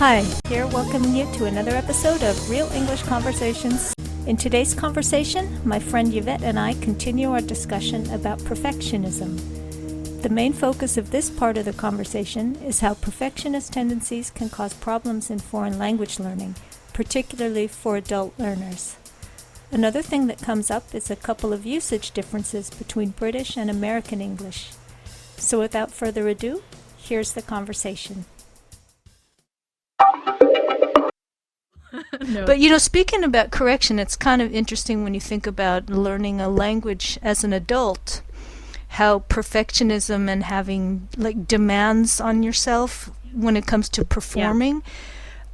Hi, here welcoming you to another episode of Real English Conversations. In today's conversation, my friend Yvette and I continue our discussion about perfectionism. The main focus of this part of the conversation is how perfectionist tendencies can cause problems in foreign language learning, particularly for adult learners. Another thing that comes up is a couple of usage differences between British and American English. So without further ado, here's the conversation. No. But speaking about correction, it's kind of interesting when you think about learning a language as an adult, how perfectionism and having demands on yourself when it comes to performing. Yeah.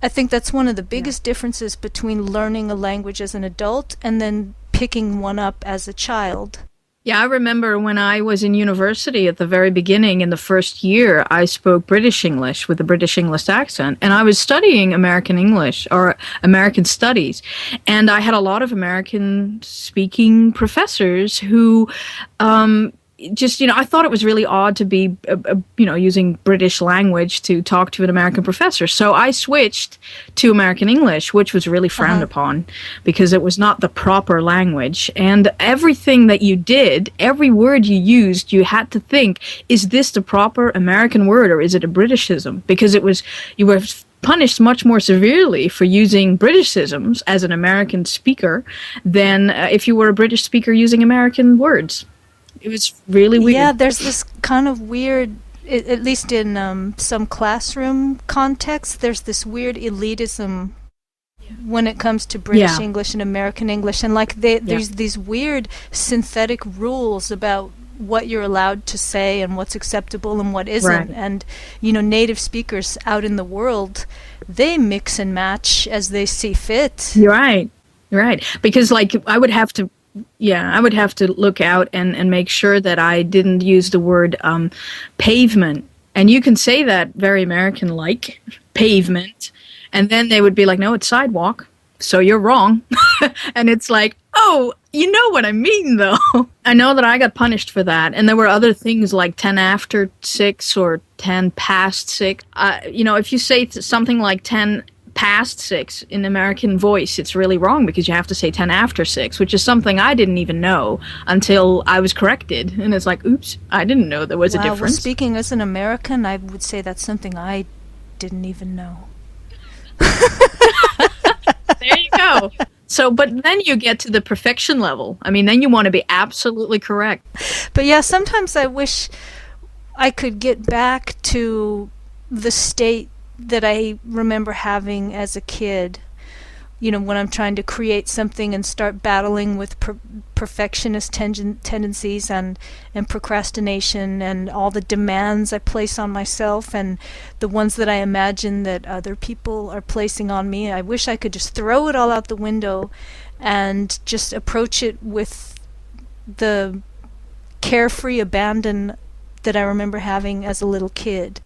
I think that's one of the biggest differences between learning a language as an adult and then picking one up as a child. Yeah, I remember when I was in university at the very beginning, in the first year, I spoke British English with a British English accent, and I was studying American English or American studies, and I had a lot of American-speaking professors who I thought it was really odd to be, using British language to talk to an American professor. So I switched to American English, which was really frowned upon because it was not the proper language. And everything that you did, every word you used, you had to think, is this the proper American word or is it a Britishism? Because you were punished much more severely for using Britishisms as an American speaker than if you were a British speaker using American words. It was really weird. Yeah, there's this kind of weird, at least in some classroom contexts, there's this weird elitism when it comes to British English and American English. And there's these weird synthetic rules about what you're allowed to say and what's acceptable and what isn't. Right. And, native speakers out in the world, they mix and match as they see fit. You're right. Because I would have to look out and make sure that I didn't use the word pavement. And you can say that very American-like, pavement. And then they would be like, no, it's sidewalk. So you're wrong. And it's like, oh, you know what I mean, though. I know that I got punished for that. And there were other things like 10 after 6 or 10 past 6. If you say something like 10 past 6 in American voice, it's really wrong because you have to say 10 after 6, which is something I didn't even know until I was corrected. And it's like, oops, I didn't know there was a difference. Well, speaking as an American, I would say that's something I didn't even know. There you go. So, but then you get to the perfection level. I mean, then you want to be absolutely correct. But yeah, sometimes I wish I could get back to the state that I remember having as a kid, when I'm trying to create something and start battling with perfectionist tendencies and procrastination and all the demands I place on myself and the ones that I imagine that other people are placing on me. I wish I could just throw it all out the window and just approach it with the carefree abandon that I remember having as a little kid.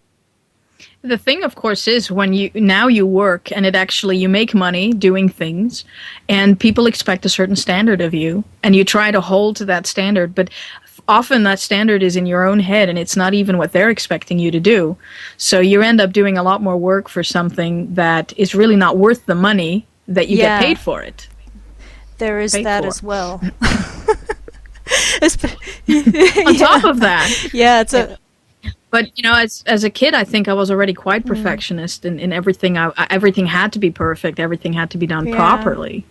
The thing, of course, is when you work and you make money doing things and people expect a certain standard of you and you try to hold to that standard, but often that standard is in your own head and it's not even what they're expecting you to do. So you end up doing a lot more work for something that is really not worth the money that you get paid for it. There is that as well. On top of that. Yeah, it's a... But, as a kid, I think I was already quite perfectionist in everything. Everything had to be perfect. Everything had to be done properly.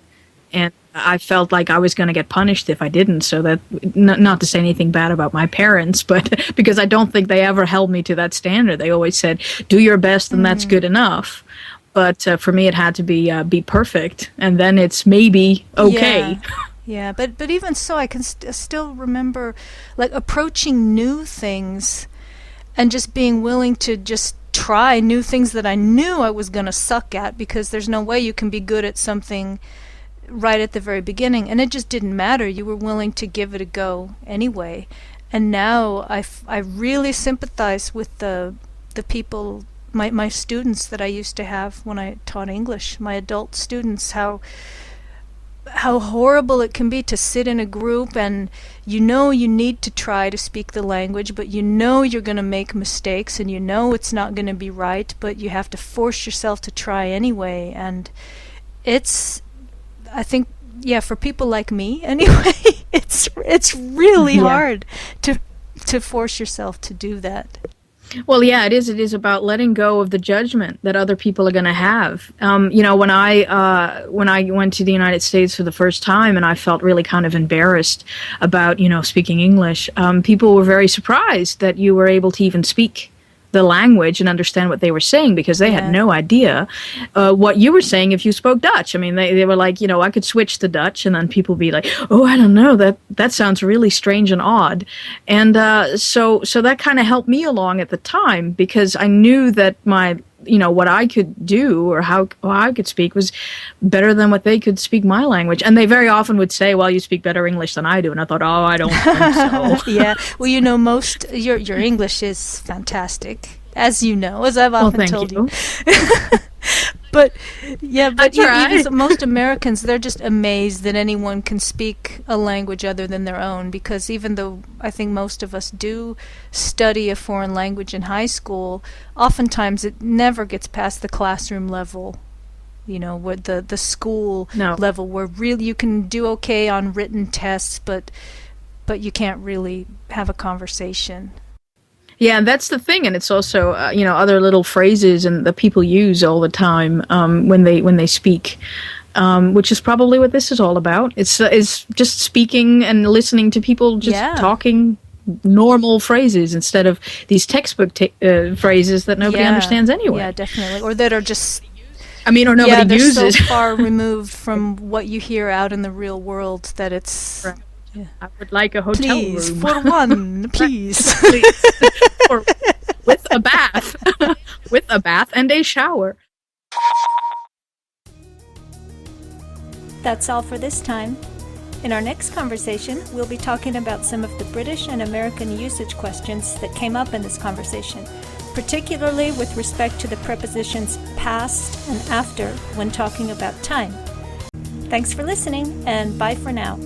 And I felt like I was going to get punished if I didn't. So that, not to say anything bad about my parents, but because I don't think they ever held me to that standard. They always said, do your best and that's good enough. But for me, it had to be perfect. And then it's maybe okay. Yeah, but even so, I can still remember approaching new things and just being willing to just try new things that I knew I was going to suck at, because there's no way you can be good at something right at the very beginning. And it just didn't matter. You were willing to give it a go anyway. And now I really sympathize with the people, my students that I used to have when I taught English, my adult students, how how horrible it can be to sit in a group and you know you need to try to speak the language, but you know you're going to make mistakes and you know it's not going to be right, but you have to force yourself to try anyway. And it's, I think, yeah, for people like me anyway, it's really hard to force yourself to do that. Well, yeah, it is. It is about letting go of the judgment that other people are going to have. When I went to the United States for the first time, and I felt really kind of embarrassed about speaking English, people were very surprised that you were able to even speak the language and understand what they were saying, because they had no idea what you were saying if you spoke Dutch. I mean, they were like, I could switch to Dutch, and then people be like, oh, I don't know, that sounds really strange and odd. And so that kind of helped me along at the time, because I knew that my what I could do or how I could speak was better than what they could speak my language. And they very often would say, well, you speak better English than I do. And I thought, oh, I don't think so. Yeah. Well, your English is fantastic, as you know, as I've often told you. But even most Americans, they're just amazed that anyone can speak a language other than their own, because even though I think most of us do study a foreign language in high school, oftentimes it never gets past the classroom level, where the school level, where really you can do okay on written tests, but you can't really have a conversation. Yeah, and that's the thing, and it's also other little phrases and that people use all the time when they speak, which is probably what this is all about. It's just speaking and listening to people just talking normal phrases instead of these textbook phrases that nobody understands anyway. Yeah, definitely, or that are just. Or nobody uses. They're so far removed from what you hear out in the real world that it's. Right. Yeah. I would like a hotel please, room. For one, please. Please. Or with a bath. With a bath and a shower. That's all for this time. In our next conversation, we'll be talking about some of the British and American usage questions that came up in this conversation, particularly with respect to the prepositions past and after when talking about time. Thanks for listening, and bye for now.